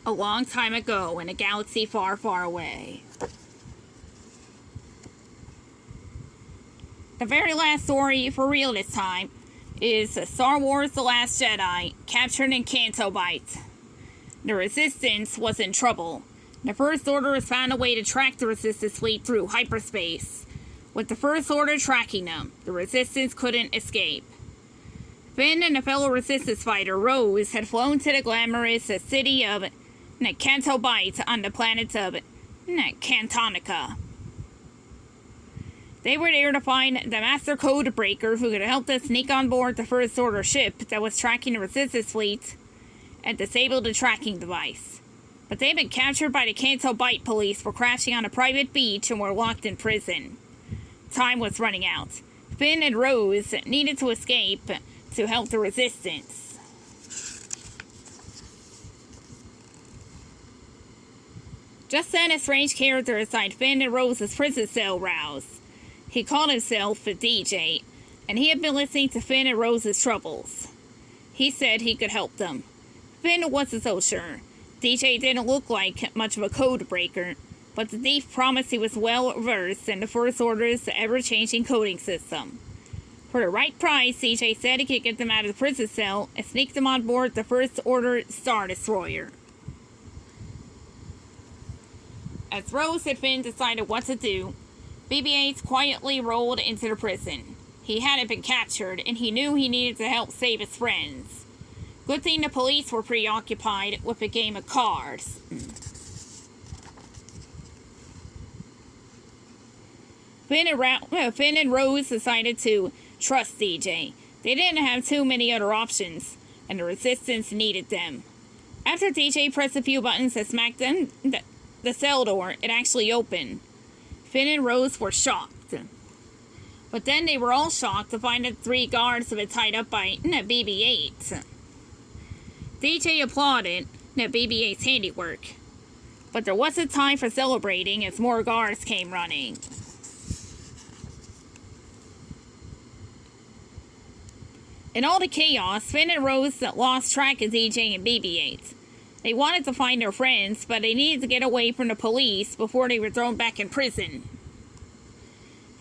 a long time ago in a galaxy far, far away. The very last story for real this time is Star Wars The Last Jedi, captured in Canto Bight. The Resistance was in trouble. The First Order has found a way to track the Resistance fleet through hyperspace. With the First Order tracking them, the Resistance couldn't escape. Finn and a fellow Resistance fighter, Rose, had flown to the glamorous city of Canto Bight on the planet of Cantonica. They were there to find the Master Code Breaker who could help them sneak on board the First Order ship that was tracking the Resistance fleet and disable the tracking device. But they'd been captured by the Canto Bight police for crashing on a private beach and were locked in prison. Time was running out. Finn and Rose needed to escape to help the Resistance. Just then, a strange character inside Finn and Rose's prison cell roused. He called himself a DJ, and he had been listening to Finn and Rose's troubles. He said he could help them. Finn wasn't so sure. DJ didn't look like much of a code breaker, but the thief promised he was well versed in the First Order's ever-changing coding system. For the right price, DJ said he could get them out of the prison cell and sneak them on board the First Order Star Destroyer. As Rose and Finn decided what to do, BB-8 quietly rolled into the prison. He hadn't been captured, and he knew he needed to help save his friends. Good thing the police were preoccupied with a game of cards. Finn and Rose decided to trust DJ. They didn't have too many other options, and the Resistance needed them. After DJ pressed a few buttons that smacked them, the cell door, it actually opened. Finn and Rose were shocked. But then they were all shocked to find that 3 guards had been tied up by BB-8. DJ applauded BB-8's handiwork. But there wasn't time for celebrating as more guards came running. In all the chaos, Finn and Rose lost track of DJ and BB-8. They wanted to find their friends, but they needed to get away from the police before they were thrown back in prison.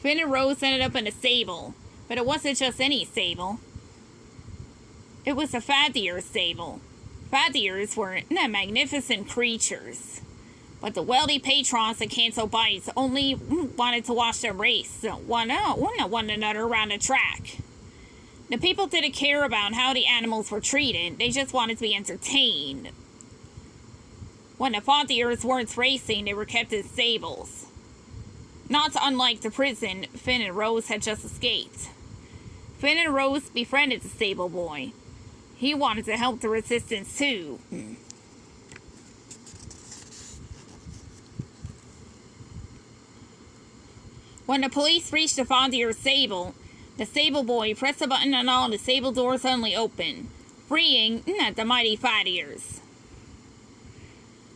Finn and Rose ended up in a stable, but it wasn't just any stable. It was a fathier stable. Fathiers were magnificent creatures, but the wealthy patrons at Canto Bight only wanted to watch them race one another around the track. The people didn't care about how the animals were treated, they just wanted to be entertained. When the fathiers weren't racing, they were kept in stables. Not unlike the prison Finn and Rose had just escaped. Finn and Rose befriended the stable boy. He wanted to help the Resistance too. When the police reached the fathier's stable, the stable boy pressed a button and all the stable doors suddenly opened, freeing the mighty fathiers.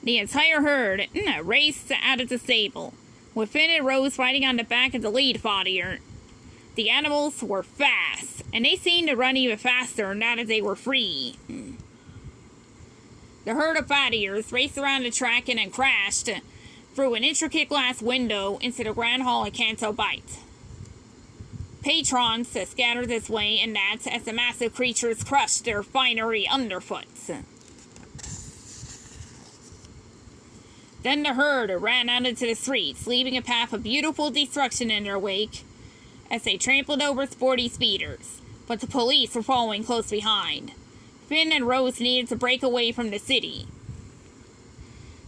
The entire herd raced out of the stable, with Finn and Rose riding on the back of the lead fathier. The animals were fast, and they seemed to run even faster now that they were free. The herd of fathiers raced around the track and then crashed through an intricate glass window into the Grand Hall of Canto Bight. Patrons scattered this way and that as the massive creatures crushed their finery underfoot. Then the herd ran out into the streets, leaving a path of beautiful destruction in their wake as they trampled over sporty speeders, but the police were following close behind. Finn and Rose needed to break away from the city.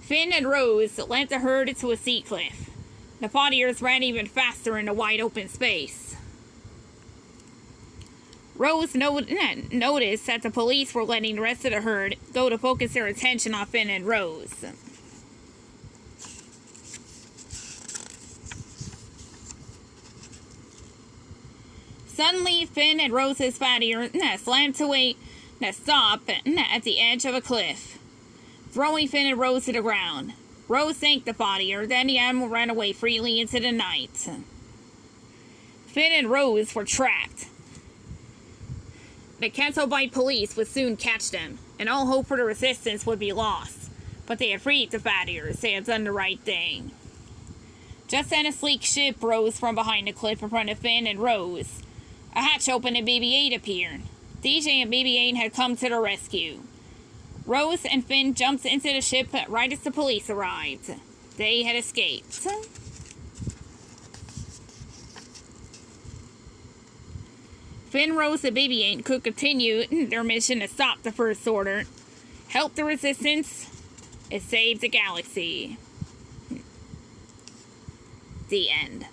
Finn and Rose led the herd to a sea cliff. The fathiers ran even faster in the wide open space. Rose noticed that the police were letting the rest of the herd go to focus their attention on Finn and Rose. Suddenly, Finn and Rose's fathier slammed to a stop at the edge of a cliff, throwing Finn and Rose to the ground. Rose sank the fathier, then the animal ran away freely into the night. Finn and Rose were trapped. The Canto Bight police would soon catch them, and all hope for the Resistance would be lost. but they had freed the fattiers. They had done the right thing. Just then a sleek ship rose from behind the cliff in front of Finn and Rose. A hatch opened and BB-8 appeared. DJ and BB-8 had come to the rescue. Rose and Finn jumped into the ship right as the police arrived. They had escaped. Finn, Rose, and BB-8 could continue their mission to stop the First Order, help the Resistance, and save the galaxy. The end.